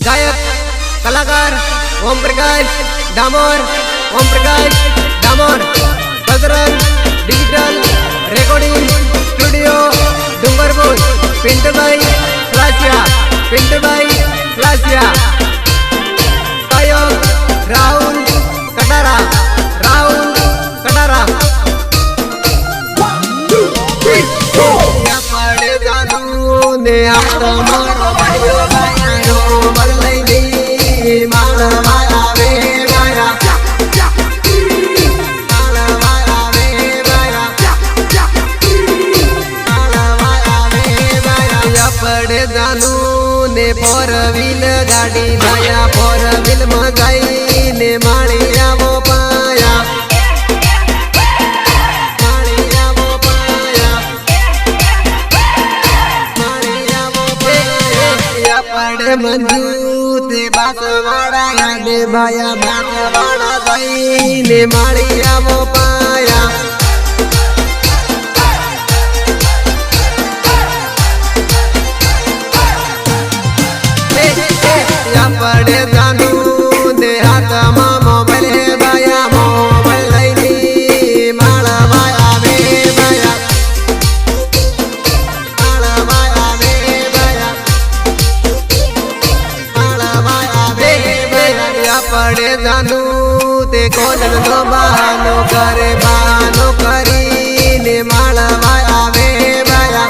गायक कलाकार Om Prakash Damor Bajrang digital recording studio Dungarpur Pintu भाई फ्लासिया गायक राहुल कटारा पड़े जानू ने हाथ मारो भाइयो भाइयो बदलाई दी माला माला वे माया माला माला वे माया माला माला वे माया पड़े जानू ने फोर व्हील गाड़ी भाया फोर व्हील में गई ने मालिया वो पाया पड़े मंजू ते बासवाड़ा यादे भाया बासवाड़ा गई ने मालिया वो पाया या पड़े जानू दे हाथ मां मोबाइल भाया मोबाइल लईनी माला भाया वे भाया माला भाया वे भाया माला भाया वे भाया पड़े जानू ते कोलन दो बहानो करी ने माला भाया वे भाया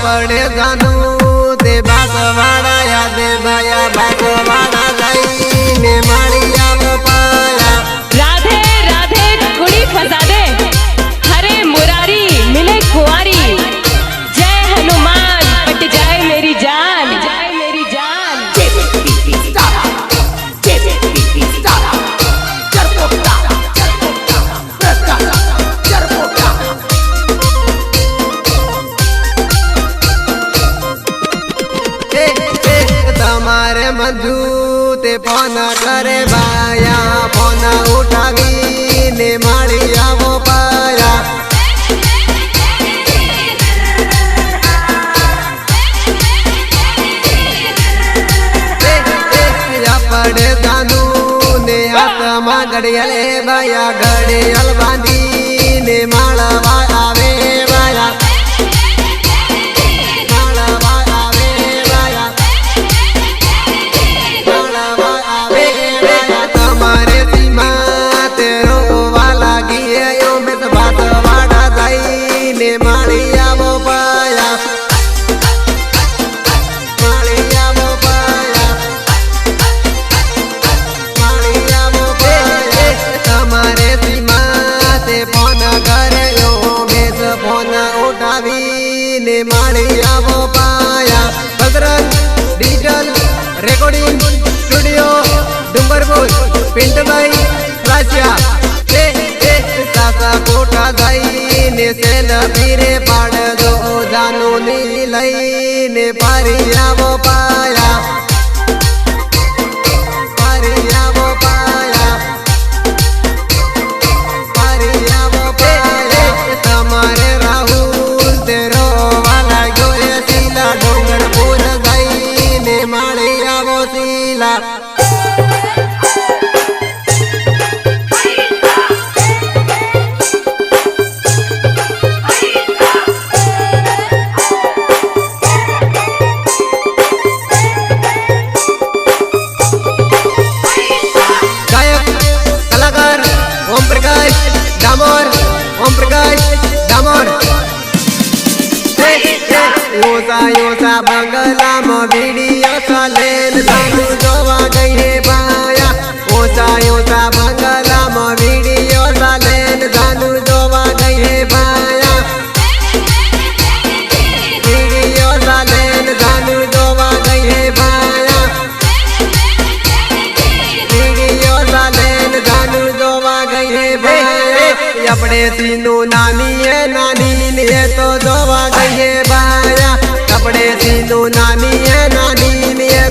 पड़े जानू ते बासवाड़ा यादे भाया बासवाड़ा गई ने मालिया वो पाया राधे राधे कुड़ी फसा दे हरे मुरारी मिले कुंवारी जय हनुमान पट जाए मेरी जान तुम्हारे मंजू ते फोन करे भाया फोन उठावी ने मालिया वो पाया पड़े जानू ने हाथ मां घड़ियाले भाया घड़ियाल बांधी ने माला आवे भाया ने मालिया वो पाया Bajrang digital recording studio Dungarpur Pintu भाई फ्लासिया सासा कोटा गई ने सेल फिरे पाड़ दो जानू नी लई ने पारिया वो पाया तुम्हारे राहुल तेरो वाला गोरे सीला डूंगरपुर गई ने मालिया वो सीला गायक कलाकार ओम प्रकाश दामोर योसा बंगला में वीडियो चलेन जानू जोवा गई है भाया योसा बंगला में वीडियो चलेन जानू जोवा गई है भाया वीडियो चलेन जानू जोवा गई है भाया वीडियो चलेन जानू जोवा गई है भाया अपने सीनू नानी है तो जोवा गई है भाया कपड़े सीनू नानी है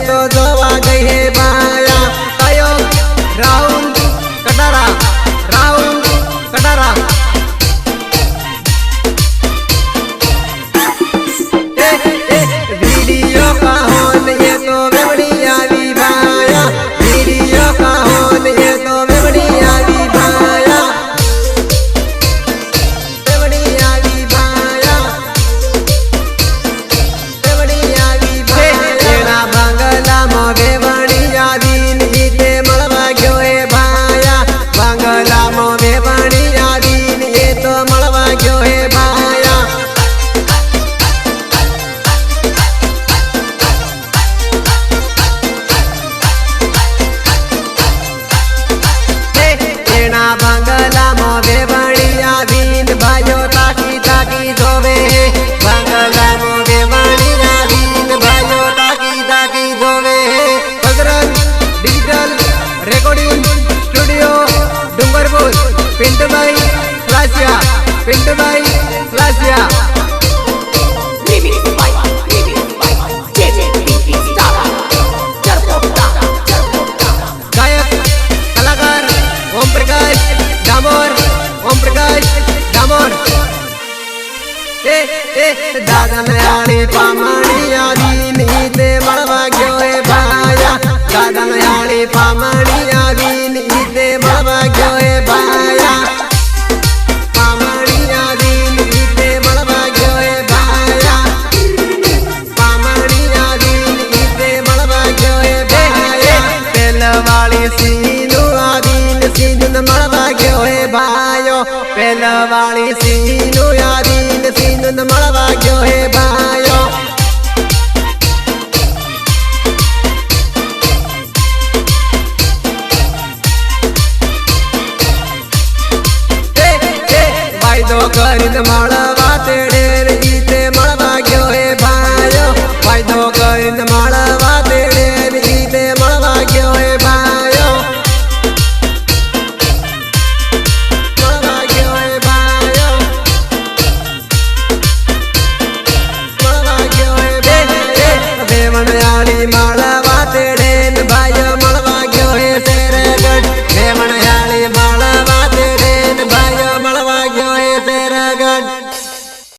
तो जोवा गई है भाया राहुल कटारा पिंटू भाई लासिया गायक कलाकार ओम प्रकाश डामोर ओम प्रकाश डामोर दादा नयाणी पामणी आदि नीते मळवा गयो हे भाया दादा नयाणी पामणी आदि नीते मळवा गयो हे भाया पामणी आदि नीते मळवा गयो हे भाया पामणी आदि नीते मळवा गयो हे भाया पेलवाळी सीनु आदि सीनु मळवा गयो हे भायो पेलवाळी सीनु आदि सीनु मळवा गयो हे भायो वायदो करीन मळ